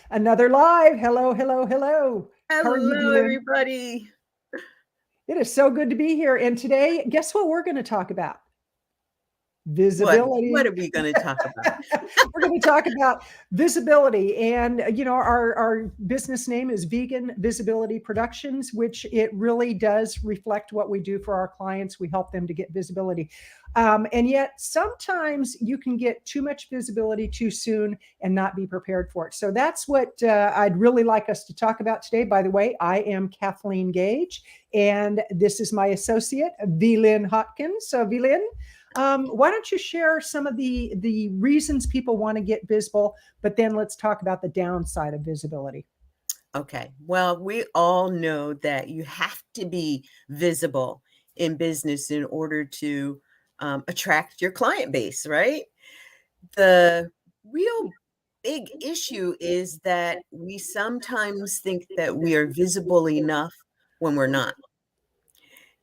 Another live. Hello, hello, hello. How are you, Hello, VLynn? everybody. It is so good to be here. And today, guess what we're going to talk about? What? Visibility. What are we going to talk about? We're going to talk about visibility. And, our business name is Vegan Visibility Productions, which it really does reflect what we do for our clients. We help them to get visibility. And yet, sometimes you can get too much visibility too soon and not be prepared for it. So that's what I'd really like us to talk about today. By the way, I am Kathleen Gage, and this is my associate, VLynnHawkins. So, VLynn, why don't you share some of the reasons people want to get visible, but then let's talk about the downside of visibility. Okay. Well, we all know that you have to be visible in business in order to attract your client base, right? The real big issue is that we sometimes think that we are visible enough when we're not.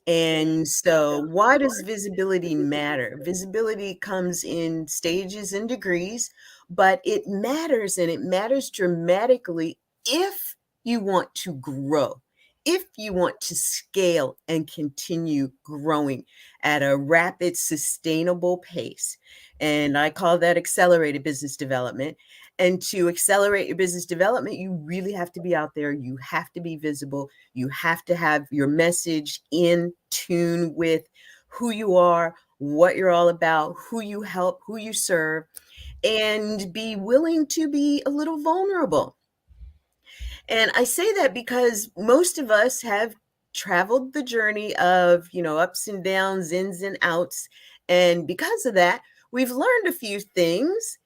And so, why does visibility matter? Visibility comes in stages and degrees, but it matters, and it matters dramatically if you want to grow, if you want to scale and continue growing at a rapid, sustainable pace. And I call that accelerated business development. And to accelerate your business development, you really have to be out there. You have to be visible. You have to have your message in tune with who you are, what you're all about, who you help, who you serve, and be willing to be a little vulnerable. And I say that because most of us have traveled the journey of, ups and downs, ins and outs. And because of that, we've learned a few things.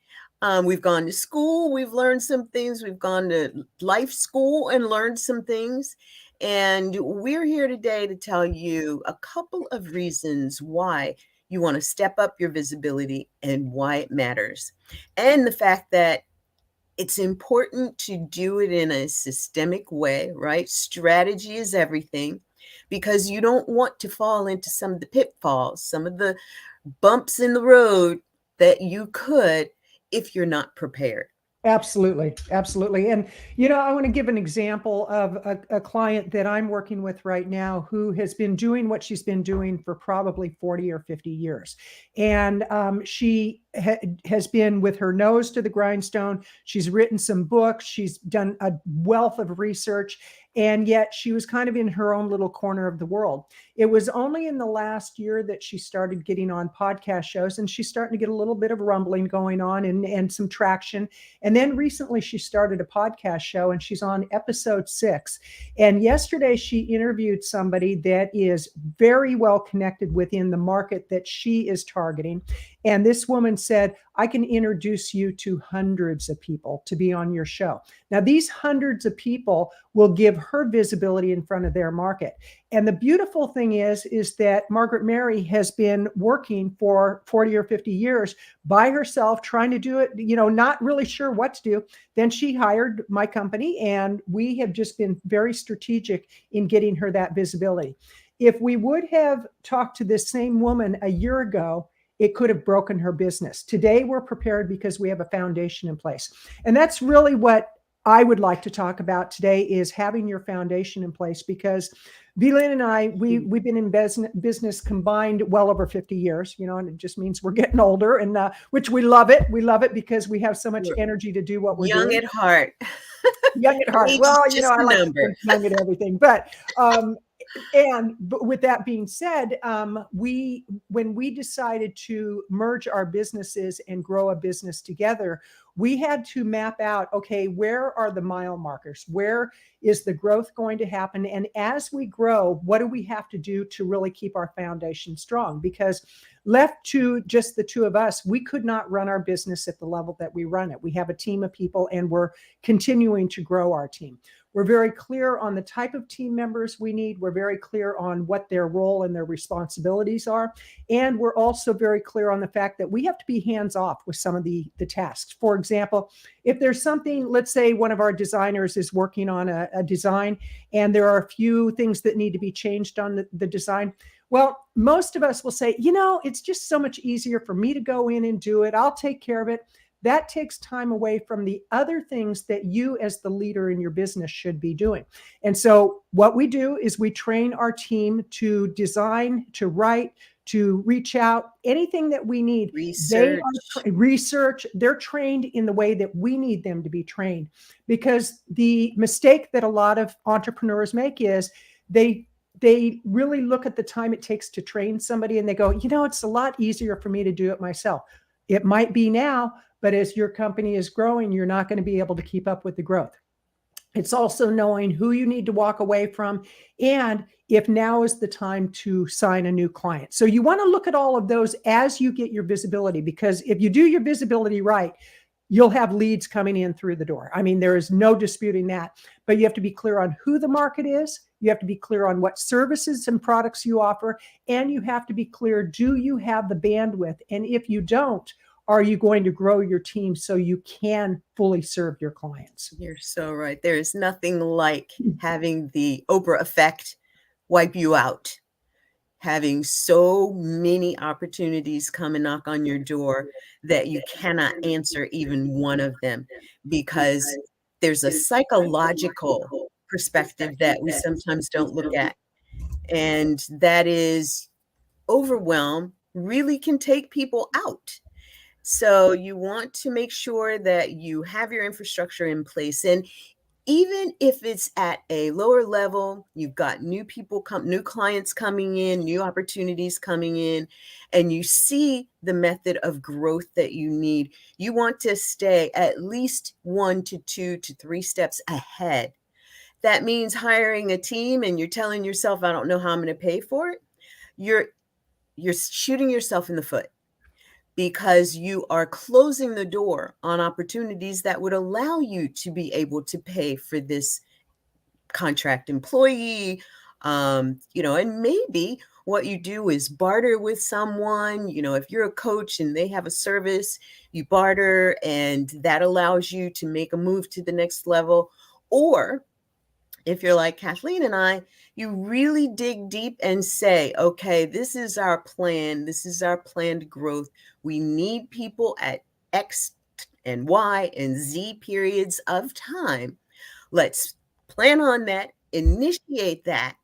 We've gone to school, we've learned some things, we've gone to life school and learned some things. And we're here today to tell you a couple of reasons why you want to step up your visibility and why it matters. And the fact that it's important to do it in a systemic way, right? Strategy is everything because you don't want to fall into some of the pitfalls, some of the bumps in the road that you could if you're not prepared. Absolutely. Absolutely. And, I want to give an example of a client that I'm working with right now who has been doing what she's been doing for probably 40 or 50 years. And she has been with her nose to the grindstone. She's written some books. She's done a wealth of research. And yet she was kind of in her own little corner of the world. It was only in the last year that she started getting on podcast shows, and she's starting to get a little bit of rumbling going on and some traction. And then recently she started a podcast show, and she's on episode 6. And yesterday she interviewed somebody that is very well connected within the market that she is targeting. And this woman said, I can introduce you to hundreds of people to be on your show. Now, these hundreds of people will give her visibility in front of their market. And the beautiful thing is that Margaret Mary has been working for 40 or 50 years by herself, trying to do it, not really sure what to do. Then she hired my company, and we have just been very strategic in getting her that visibility. If we would have talked to this same woman a year ago, it could have broken her business. Today, we're prepared because we have a foundation in place. And that's really what I would like to talk about today, is having your foundation in place, because VLynn and I, we've been in business combined well over 50 years, and it just means we're getting older, and which we love it. We love it because we have so much energy to do what we're Young doing. at heart. Young at heart. Age Well, is just I a like to number. think young at everything, but with that being said, when we decided to merge our businesses and grow a business together, we had to map out, okay, where are the mile markers? Where is the growth going to happen? And as we grow, what do we have to do to really keep our foundation strong? Because left to just the two of us, we could not run our business at the level that we run it. We have a team of people, and we're continuing to grow our team. We're very clear on the type of team members we need. We're very clear on what their role and their responsibilities are. And we're also very clear on the fact that we have to be hands off with some of the tasks. For example, if there's something, let's say one of our designers is working on a design, and there are a few things that need to be changed on the design. Well, most of us will say, it's just so much easier for me to go in and do it. I'll take care of it. that takes time away from the other things that you as the leader in your business should be doing. And so what we do is we train our team to design, to write, to reach out, anything that we need. They Research. are research. They're trained in the way that we need them to be trained, because the mistake that a lot of entrepreneurs make is they really look at the time it takes to train somebody and they go, it's a lot easier for me to do it myself. It might be now, but as your company is growing, you're not going to be able to keep up with the growth. It's also knowing who you need to walk away from, and if now is the time to sign a new client. So you want to look at all of those as you get your visibility, because if you do your visibility right, you'll have leads coming in through the door. I mean, there is no disputing that, but you have to be clear on who the market is. You have to be clear on what services and products you offer, and you have to be clear, do you have the bandwidth? And if you don't, are you going to grow your team so you can fully serve your clients? You're so right. There is nothing like having the Oprah effect wipe you out. Having so many opportunities come and knock on your door that you cannot answer even one of them, because there's a psychological perspective that we sometimes don't look at. And that is, overwhelm really can take people out. So you want to make sure that you have your infrastructure in place. And even if it's at a lower level, you've got new clients coming in, new opportunities coming in, and you see the method of growth that you need, you want to stay at least 1 to 2 to 3 steps ahead. That means hiring a team and you're telling yourself, I don't know how I'm going to pay for it. You're shooting yourself in the foot, because you are closing the door on opportunities that would allow you to be able to pay for this contract employee. And maybe what you do is barter with someone. If you're a coach and they have a service, you barter, and that allows you to make a move to the next level. Or if you're like Kathleen and I, you really dig deep and say, okay, this is our plan. This is our planned growth. We need people at X and Y and Z periods of time. Let's plan on that, initiate that,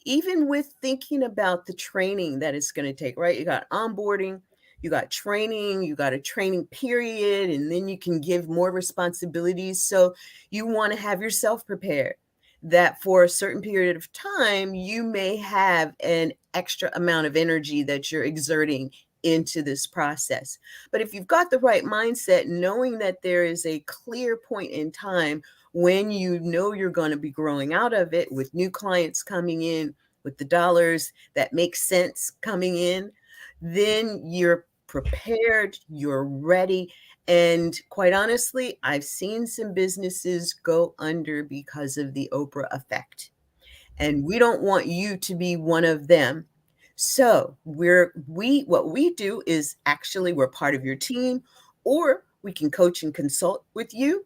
even with thinking about the training that it's going to take, right? You got onboarding, you got training, you got a training period, and then you can give more responsibilities. So you want to have yourself prepared that for a certain period of time, you may have an extra amount of energy that you're exerting into this process. But if you've got the right mindset, knowing that there is a clear point in time when you know you're going to be growing out of it, with new clients coming in, with the dollars that make sense coming in, then you're prepared, you're ready. And quite honestly, I've seen some businesses go under because of the Oprah effect. And we don't want you to be one of them. So what we do is, actually, we're part of your team, or we can coach and consult with you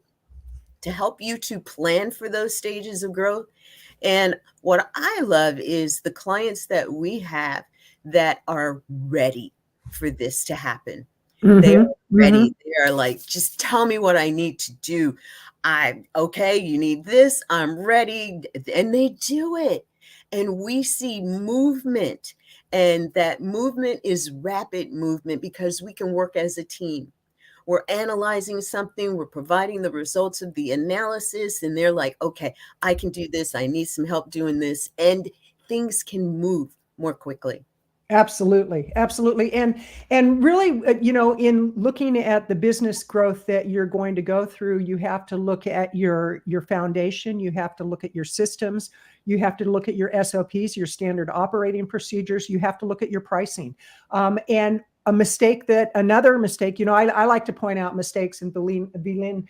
to help you to plan for those stages of growth. And what I love is the clients that we have that are ready for this to happen. They are ready. They are like, just tell me what I need to do. Okay, you need this, I'm ready. And they do it. And we see movement. And that movement is rapid movement, because we can work as a team. We're analyzing something, we're providing the results of the analysis, and they're like, okay, I can do this. I need some help doing this. And things can move more quickly. Absolutely. Absolutely. And really, in looking at the business growth that you're going to go through, you have to look at your foundation. You have to look at your systems. You have to look at your SOPs, your standard operating procedures. You have to look at your pricing. And another mistake, I like to point out mistakes, and VLynn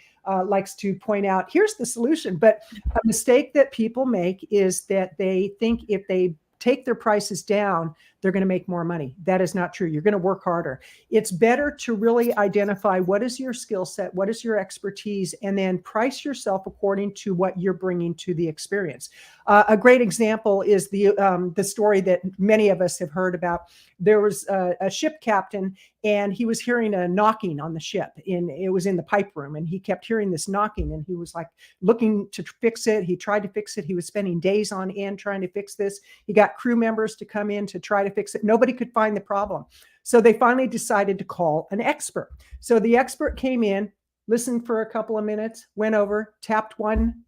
likes to point out, here's the solution. But a mistake that people make is that they think if they take their prices down, they're going to make more money. That is not true. You're going to work harder. It's better to really identify what is your skill set, what is your expertise, and then price yourself according to what you're bringing to the experience. A great example is the story that many of us have heard about. There was a ship captain, and he was hearing a knocking on the ship. It was in the pipe room, and he kept hearing this knocking, and he was like looking to fix it. He tried to fix it. He was spending days on end trying to fix this. He got crew members to come in to try to fix it. Nobody could find the problem. So they finally decided to call an expert. So the expert came in, listened for a couple of minutes, went over, tapped one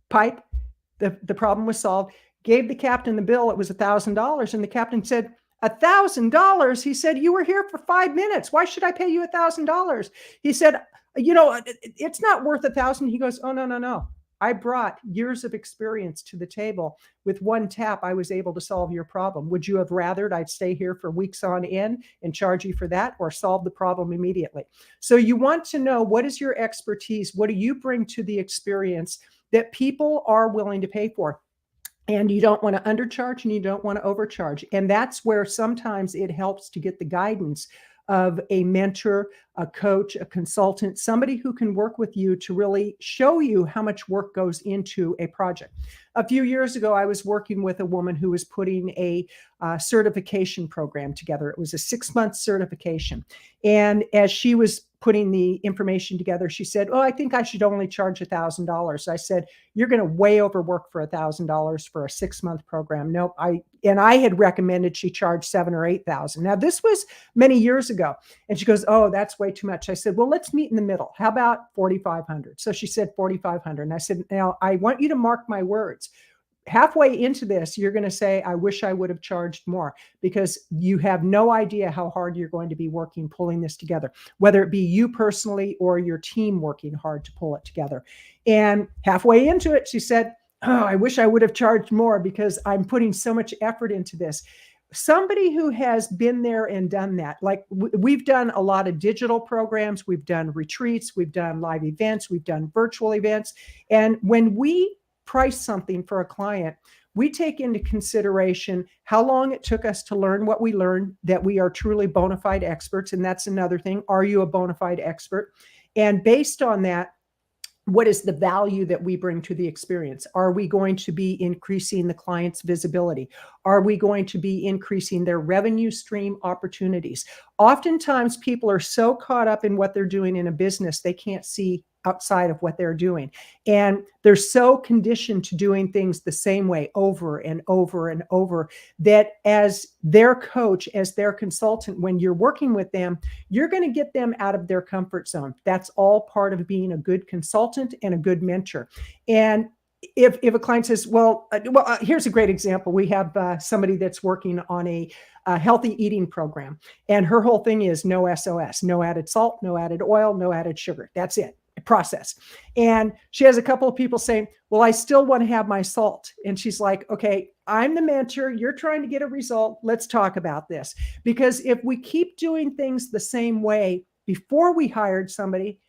pipe. The problem was solved, gave the captain the bill. It was $1,000. And the captain said, $1,000? He said, you were here for 5 minutes. Why should I pay you $1,000? He said, it's not worth $1,000. He goes, oh, no. I brought years of experience to the table. With one tap, I was able to solve your problem. Would you have rathered I'd stay here for weeks on end and charge you for that, or solve the problem immediately? So you want to know, what is your expertise? What do you bring to the experience that people are willing to pay for? And you don't want to undercharge and you don't want to overcharge. And that's where sometimes it helps to get the guidance of a mentor, a coach, a consultant, somebody who can work with you to really show you how much work goes into a project. A few years ago, I was working with a woman who was putting a certification program together. It was a 6-month certification. And as she was putting the information together, she said, oh, I think I should only charge $1,000. I said, you're going to way overwork for $1,000 for a 6-month program. Nope. I had recommended she charge $7,000 or $8,000. Now, this was many years ago. And she goes, oh, that's way too much. I said, well, let's meet in the middle. How about $4,500? So she said $4,500. And I said, now I want you to mark my words. Halfway into this, you're going to say, I wish I would have charged more, because you have no idea how hard you're going to be working pulling this together, whether it be you personally or your team working hard to pull it together. And halfway into it, she said, oh, I wish I would have charged more because I'm putting so much effort into this. Somebody who has been there and done that, like we've done a lot of digital programs, we've done retreats, we've done live events, we've done virtual events. And when we price something for a client, we take into consideration how long it took us to learn what we learned, that we are truly bona fide experts. And that's another thing. Are you a bona fide expert? And based on that, what is the value that we bring to the experience? Are we going to be increasing the client's visibility? Are we going to be increasing their revenue stream opportunities? Oftentimes, people are so caught up in what they're doing in a business, they can't see outside of what they're doing. And they're so conditioned to doing things the same way over and over and over that as their coach, as their consultant, when you're working with them, you're going to get them out of their comfort zone. That's all part of being a good consultant and a good mentor. And if a client says, here's a great example. We have somebody that's working on a healthy eating program. And her whole thing is no SOS, no added salt, no added oil, no added sugar. That's it. Process. And she has a couple of people saying, well, I still want to have my salt. And she's like, okay, I'm the mentor. You're trying to get a result. Let's talk about this. Because if we keep doing things the same way before we hired somebody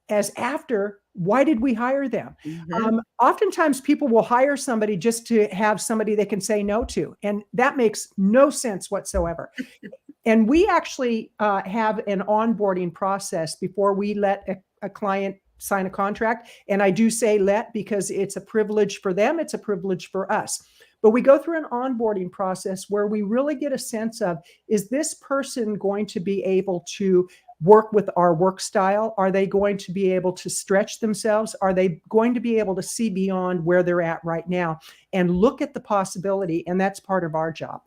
as after, why did we hire them? Mm-hmm. Oftentimes people will hire somebody just to have somebody they can say no to. And that makes no sense whatsoever. And we actually have an onboarding process before we let a client sign a contract. And I do say let because it's a privilege for them. It's a privilege for us. But we go through an onboarding process where we really get a sense of, is this person going to be able to work with our work style? Are they going to be able to stretch themselves? Are they going to be able to see beyond where they're at right now and look at the possibility? And that's part of our job.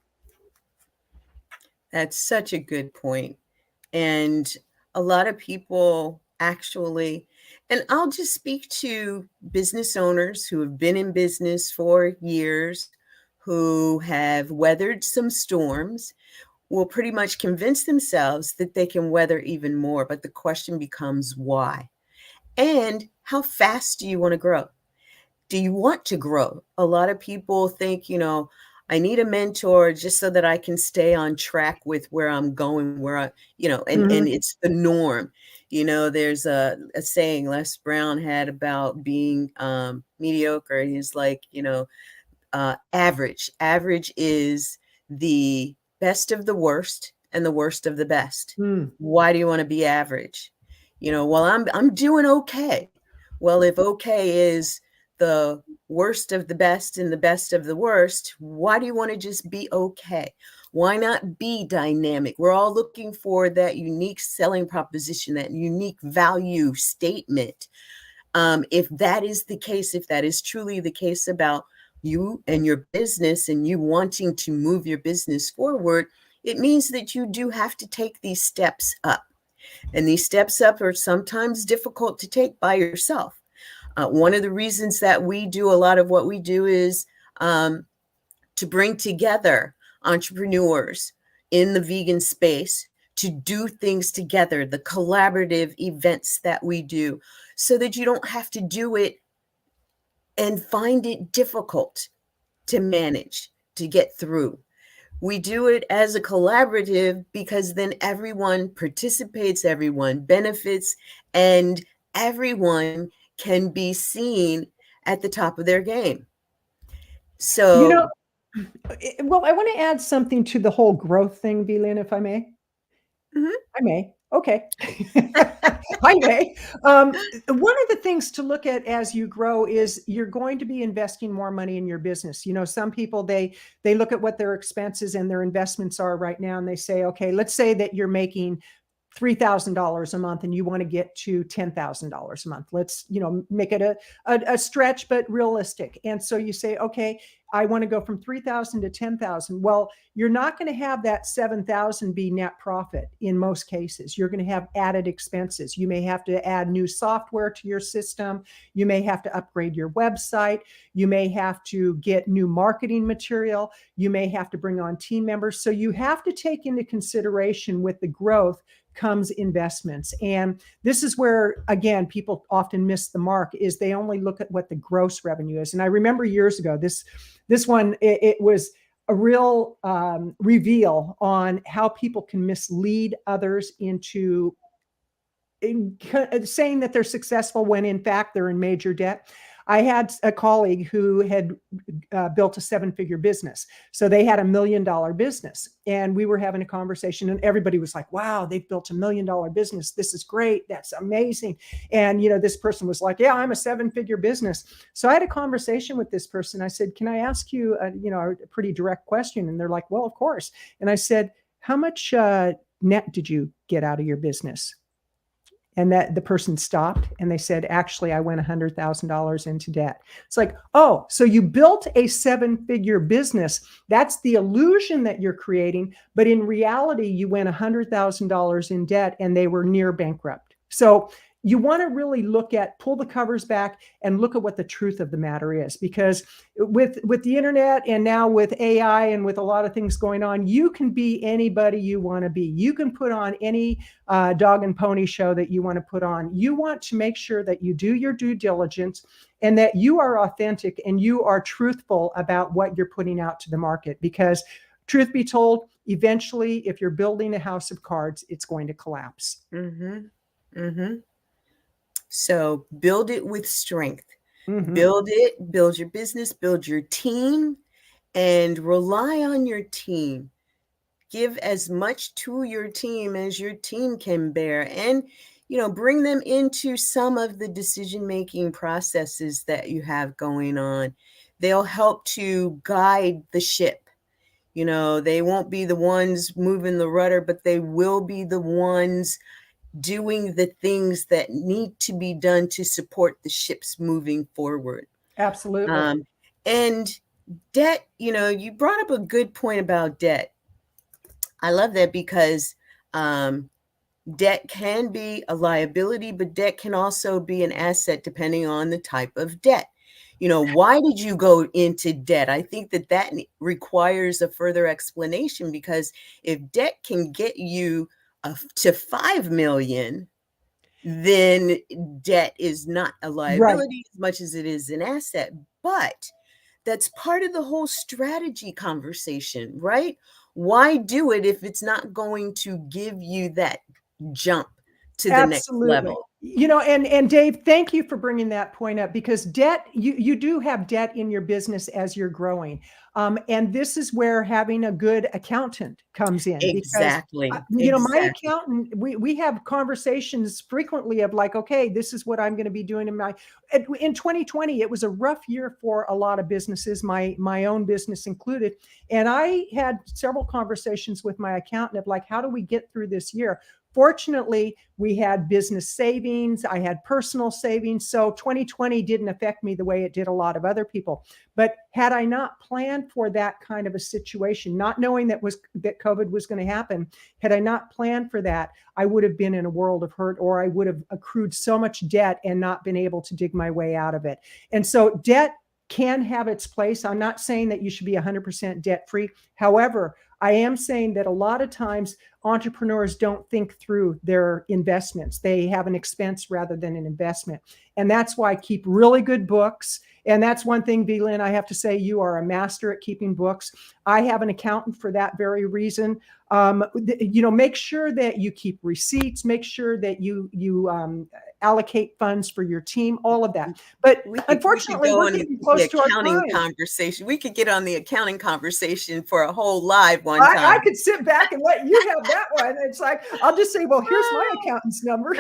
That's such a good point. And a lot of people actually, and I'll just speak to business owners who have been in business for years, who have weathered some storms, will pretty much convince themselves that they can weather even more. But the question becomes why? And how fast do you want to grow? Do you want to grow? A lot of people think, I need a mentor just so that I can stay on track with where I'm going, and it's the norm. There's a saying Les Brown had about being mediocre. He's like, average. Average is the best of the worst and the worst of the best. Mm. Why do you want to be average? Well, I'm doing okay. Well, if okay is the worst of the best and the best of the worst, why do you want to just be okay? Why not be dynamic? We're all looking for that unique selling proposition, that unique value statement. If that is the case, if that is truly the case about you and your business and you wanting to move your business forward, it means that you do have to take these steps up. And these steps up are sometimes difficult to take by yourself. One of the reasons that we do a lot of what we do is to bring together entrepreneurs in the vegan space to do things together, the collaborative events that we do, so that you don't have to do it and find it difficult to manage, to get through. We do it as a collaborative because then everyone participates, everyone benefits, and everyone can be seen at the top of their game. So, Well, I want to add something to the whole growth thing, VLynn, if I may. I may. Okay. I may. One of the things to look at as you grow is you're going to be investing more money in your business. Some people, they look at what their expenses and their investments are right now, and they say, okay, let's say that you're making $3,000 a month and you want to get to $10,000 a month. Let's, make it a stretch, but realistic. And so you say, okay, I want to go from 3,000 to 10,000. Well, you're not going to have that 7,000 be net profit in most cases. You're going to have added expenses. You may have to add new software to your system. You may have to upgrade your website. You may have to get new marketing material. You may have to bring on team members. So you have to take into consideration with the growth comes investments. And this is where, again, people often miss the mark, is they only look at what the gross revenue is. And I remember years ago, this one, it was a real reveal on how people can mislead others into saying that they're successful when in fact they're in major debt. I had a colleague who had built a 7-figure business. So they had $1 million business, and we were having a conversation, and everybody was like, wow, they've built $1 million business. This is great. That's amazing. And, this person was like, yeah, I'm a 7-figure business. So I had a conversation with this person. I said, can I ask you, a pretty direct question? And they're like, well, of course. And I said, how much net did you get out of your business? And that the person stopped and they said, actually, I went $100,000 into debt. It's like, oh, so you built a 7-figure business. That's the illusion that you're creating. But in reality, you went $100,000 in debt and they were near bankrupt. So you want to really pull the covers back and look at what the truth of the matter is, because with the internet and now with AI and with a lot of things going on, you can be anybody you want to be. You can put on any dog and pony show that you want to put on. You want to make sure that you do your due diligence and that you are authentic and you are truthful about what you're putting out to the market, because truth be told, eventually, if you're building a house of cards, it's going to collapse. So build it with strength. Build your business, build your team, and rely on your team. Give as much to your team as your team can bear, and, bring them into some of the decision-making processes that you have going on. They'll help to guide the ship. They won't be the ones moving the rudder, but they will be the ones doing the things that need to be done to support the ships moving forward. Absolutely. And debt, you brought up a good point about debt. I love that, because debt can be a liability, but debt can also be an asset depending on the type of debt. Why did you go into debt? I think that requires a further explanation, because if debt can get you to 5 million, then debt is not a liability as much as it is an asset. But that's part of the whole strategy conversation, right? Why do it if it's not going to give you that jump to the next level? You know, and Dave, thank you for bringing that point up, because debt, you do have debt in your business as you're growing. And this is where having a good accountant comes in, because Exactly. you know, my Exactly. accountant, we have conversations frequently of like, okay, this is what I'm going to be doing in 2020. It was a rough year for a lot of businesses, my own business included. And I had several conversations with my accountant of like, how do we get through this year? Fortunately, we had business savings. I had personal savings. So 2020 didn't affect me the way it did a lot of other people. But had I not planned for that kind of a situation, not knowing that COVID was going to happen, had I not planned for that, I would have been in a world of hurt, or I would have accrued so much debt and not been able to dig my way out of it. And so debt can have its place. I'm not saying that you should be 100% debt free. However, I am saying that a lot of times entrepreneurs don't think through their investments. They have an expense rather than an investment. And that's why I keep really good books. And that's one thing, VLynn, I have to say, you are a master at keeping books. I have an accountant for that very reason. Make sure that you keep receipts, make sure that you allocate funds for your team, all of that. But We could unfortunately, go we're on getting the close to our accounting time. conversation. We could get on the accounting conversation for a whole live one I time. could sit back and let you have that one. It's like, I'll just say, well, here's my accountant's number.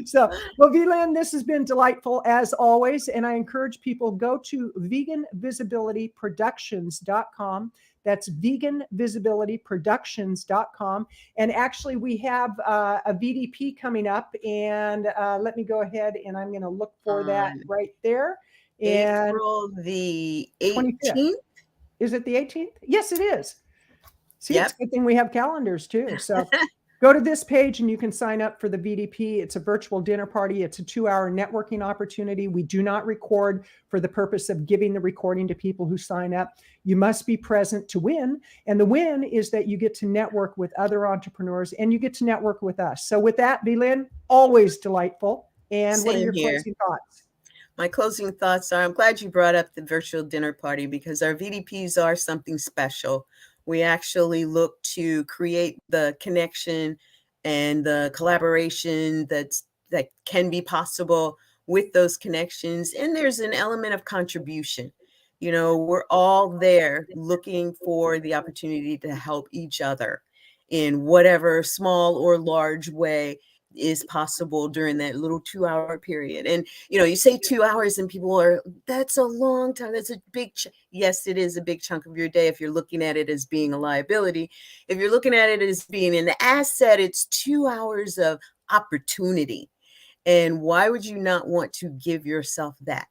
So, well, VLynn, this has been delightful as always. And I encourage people, go to veganvisibilityproductions.com. That's veganvisibilityproductions.com. And actually, we have a VDP coming up. And let me go ahead and I'm going to look for that right there. And April the 25th. 18th. Is it the 18th? Yes, it is. See, Yep. it's a good thing we have calendars too. So go to this page and you can sign up for the VDP. It's a virtual dinner party. It's a 2-hour networking opportunity. We do not record for the purpose of giving the recording to people who sign up. You must be present to win. And the win is that you get to network with other entrepreneurs and you get to network with us. So with that, VLynn, always delightful. And what are your closing thoughts? My closing thoughts are, I'm glad you brought up the virtual dinner party, because our VDPs are something special. We actually look to create the connection and the collaboration that can be possible with those connections. And there's an element of contribution. You know, we're all there looking for the opportunity to help each other in whatever small or large way is possible during that little 2-hour period. And, you know, you say 2 hours and people are, that's a long time. That's a big, yes, it is a big chunk of your day. If you're looking at it as being a liability, if you're looking at it as being an asset, it's 2 hours of opportunity. And why would you not want to give yourself that?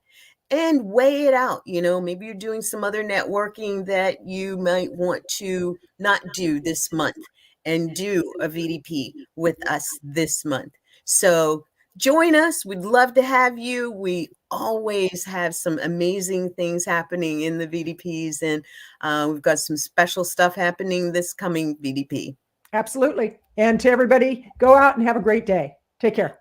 And weigh it out. You know, maybe you're doing some other networking that you might want to not do this month and do a VDP with us this month. So join us. We'd love to have you. We always have some amazing things happening in the VDPs, and we've got some special stuff happening this coming VDP. Absolutely. And to everybody, go out and have a great day. Take care.